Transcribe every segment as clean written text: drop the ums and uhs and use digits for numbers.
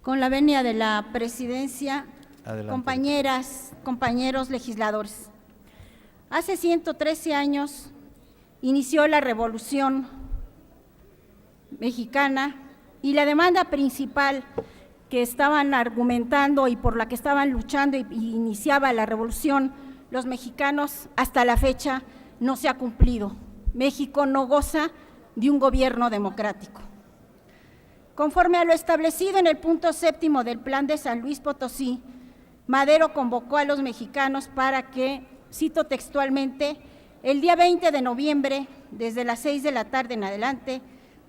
Con la venia de la presidencia, Adelante. compañeras, compañeros legisladores. Hace 113 años inició la Revolución Mexicana y la demanda principal que estaban argumentando y por la que estaban luchando y iniciaba la revolución los mexicanos hasta la fecha no se ha cumplido. México no goza de un gobierno democrático. Conforme a lo establecido en el punto 7º del Plan de San Luis Potosí, Madero convocó a los mexicanos para que, cito textualmente, el día 20 de noviembre, desde las 6 de la tarde en adelante,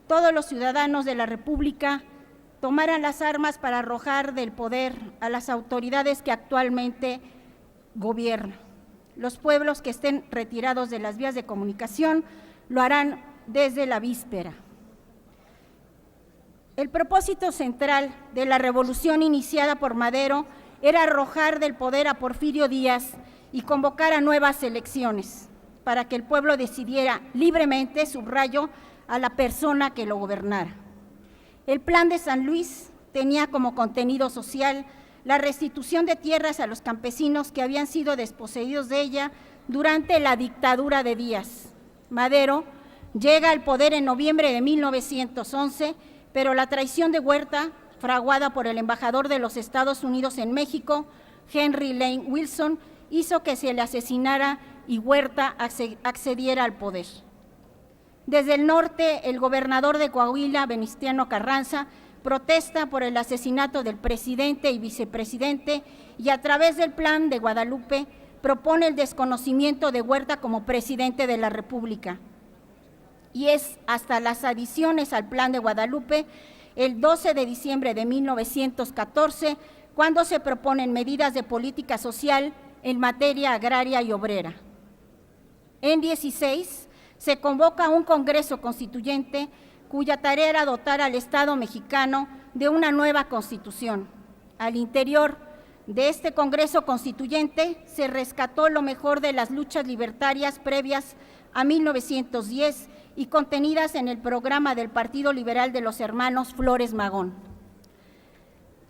todos los ciudadanos de la República tomaran las armas para arrojar del poder a las autoridades que actualmente gobiernan. Los pueblos que estén retirados de las vías de comunicación lo harán desde la víspera. El propósito central de la revolución iniciada por Madero era arrojar del poder a Porfirio Díaz y convocar a nuevas elecciones para que el pueblo decidiera libremente, subrayo, a la persona que lo gobernara. El Plan de San Luis tenía como contenido social la restitución de tierras a los campesinos que habían sido desposeídos de ella durante la dictadura de Díaz. Madero llega al poder en noviembre de 1911, pero la traición de Huerta, fraguada por el embajador de los Estados Unidos en México, Henry Lane Wilson, hizo que se le asesinara y Huerta accediera al poder. Desde el norte, el gobernador de Coahuila, Venustiano Carranza, protesta por el asesinato del presidente y vicepresidente y a través del Plan de Guadalupe propone el desconocimiento de Huerta como presidente de la República. Y es hasta las adiciones al Plan de Guadalupe, el 12 de diciembre de 1914, cuando se proponen medidas de política social en materia agraria y obrera. En 16 se convoca un Congreso Constituyente cuya tarea era dotar al Estado mexicano de una nueva Constitución. Al interior de este Congreso Constituyente se rescató lo mejor de las luchas libertarias previas a 1910 y contenidas en el programa del Partido Liberal de los Hermanos Flores Magón.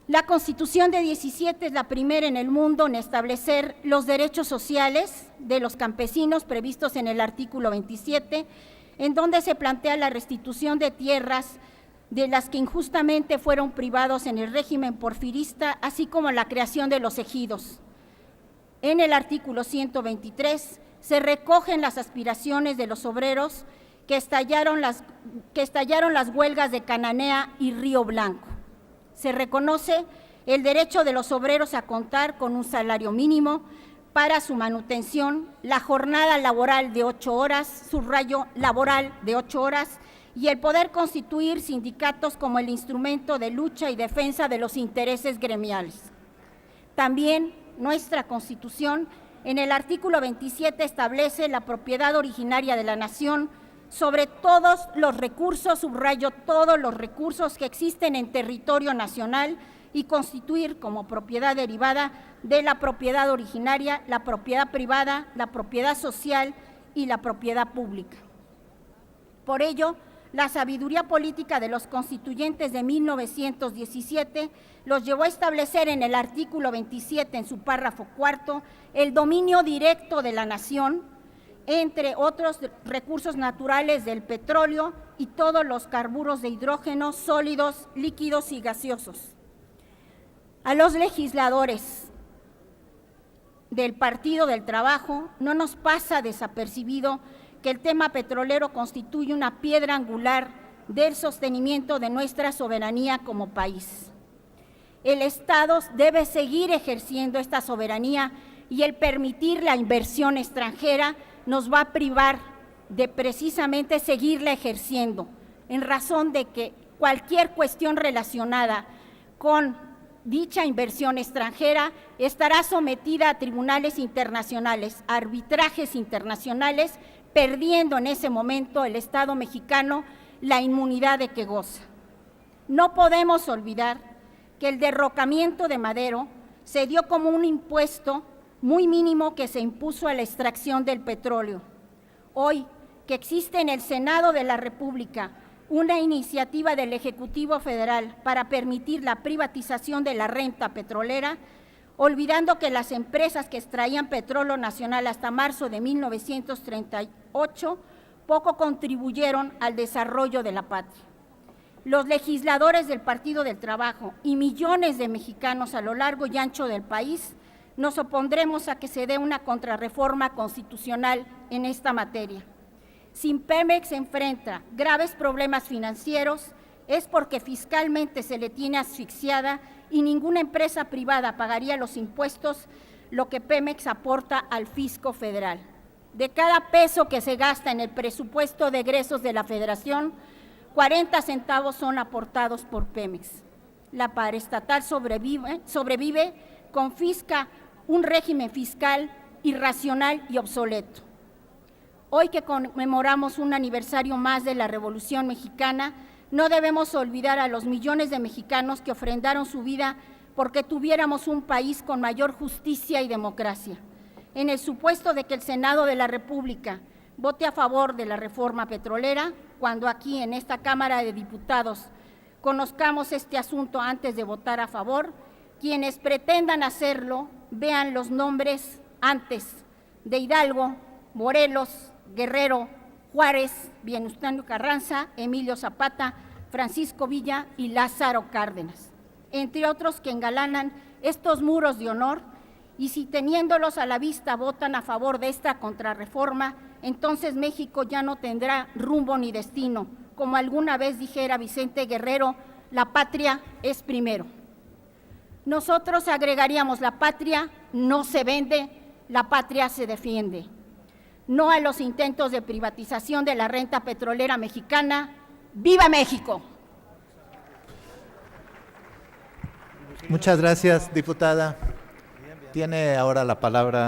La Constitución de 17 es la primera en el mundo en establecer los derechos sociales de los campesinos previstos en el artículo 27, en donde se plantea la restitución de tierras de las que injustamente fueron privados en el régimen porfirista, así como la creación de los ejidos. En el artículo 123 se recogen las aspiraciones de los obreros que estallaron las huelgas de Cananea y Río Blanco. Se reconoce el derecho de los obreros a contar con un salario mínimo para su manutención, la jornada laboral de 8 horas, subrayo laboral de 8 horas, y el poder constituir sindicatos como el instrumento de lucha y defensa de los intereses gremiales. También nuestra Constitución, en el artículo 27, establece la propiedad originaria de la nación sobre todos los recursos, subrayo todos los recursos que existen en territorio nacional y constituir como propiedad derivada de la propiedad originaria, la propiedad privada, la propiedad social y la propiedad pública. Por ello, la sabiduría política de los constituyentes de 1917 los llevó a establecer en el artículo 27, en su párrafo 4, el dominio directo de la nación, entre otros recursos naturales del petróleo y todos los carburos de hidrógeno, sólidos, líquidos y gaseosos. A los legisladores del Partido del Trabajo no nos pasa desapercibido que el tema petrolero constituye una piedra angular del sostenimiento de nuestra soberanía como país. El Estado debe seguir ejerciendo esta soberanía y el permitir la inversión extranjera nos va a privar de precisamente seguirla ejerciendo, en razón de que cualquier cuestión relacionada con dicha inversión extranjera estará sometida a tribunales internacionales, a arbitrajes internacionales, perdiendo en ese momento el Estado mexicano la inmunidad de que goza. No podemos olvidar que el derrocamiento de Madero se dio como un impuesto muy mínimo que se impuso a la extracción del petróleo. Hoy, que existe en el Senado de la República una iniciativa del Ejecutivo Federal para permitir la privatización de la renta petrolera, olvidando que las empresas que extraían petróleo nacional hasta marzo de 1938 poco contribuyeron al desarrollo de la patria. Los legisladores del Partido del Trabajo y millones de mexicanos a lo largo y ancho del país nos opondremos a que se dé una contrarreforma constitucional en esta materia. Si Pemex enfrenta graves problemas financieros, es porque fiscalmente se le tiene asfixiada y ninguna empresa privada pagaría los impuestos lo que Pemex aporta al fisco federal. De cada peso que se gasta en el presupuesto de egresos de la Federación, 40 centavos son aportados por Pemex. La paraestatal sobrevive, confisca un régimen fiscal irracional y obsoleto. Hoy que conmemoramos un aniversario más de la Revolución Mexicana, no debemos olvidar a los millones de mexicanos que ofrendaron su vida porque tuviéramos un país con mayor justicia y democracia. En el supuesto de que el Senado de la República vote a favor de la reforma petrolera, cuando aquí en esta Cámara de Diputados conozcamos este asunto antes de votar a favor, quienes pretendan hacerlo vean los nombres antes de Hidalgo, Morelos, Guerrero, Juárez, Venustiano Carranza, Emilio Zapata, Francisco Villa y Lázaro Cárdenas, entre otros que engalanan estos muros de honor, y si teniéndolos a la vista votan a favor de esta contrarreforma, entonces México ya no tendrá rumbo ni destino. Como alguna vez dijera Vicente Guerrero, la patria es primero. Nosotros agregaríamos: la patria no se vende, la patria se defiende. No a los intentos de privatización de la renta petrolera mexicana. ¡Viva México! Muchas gracias, diputada. Tiene ahora la palabra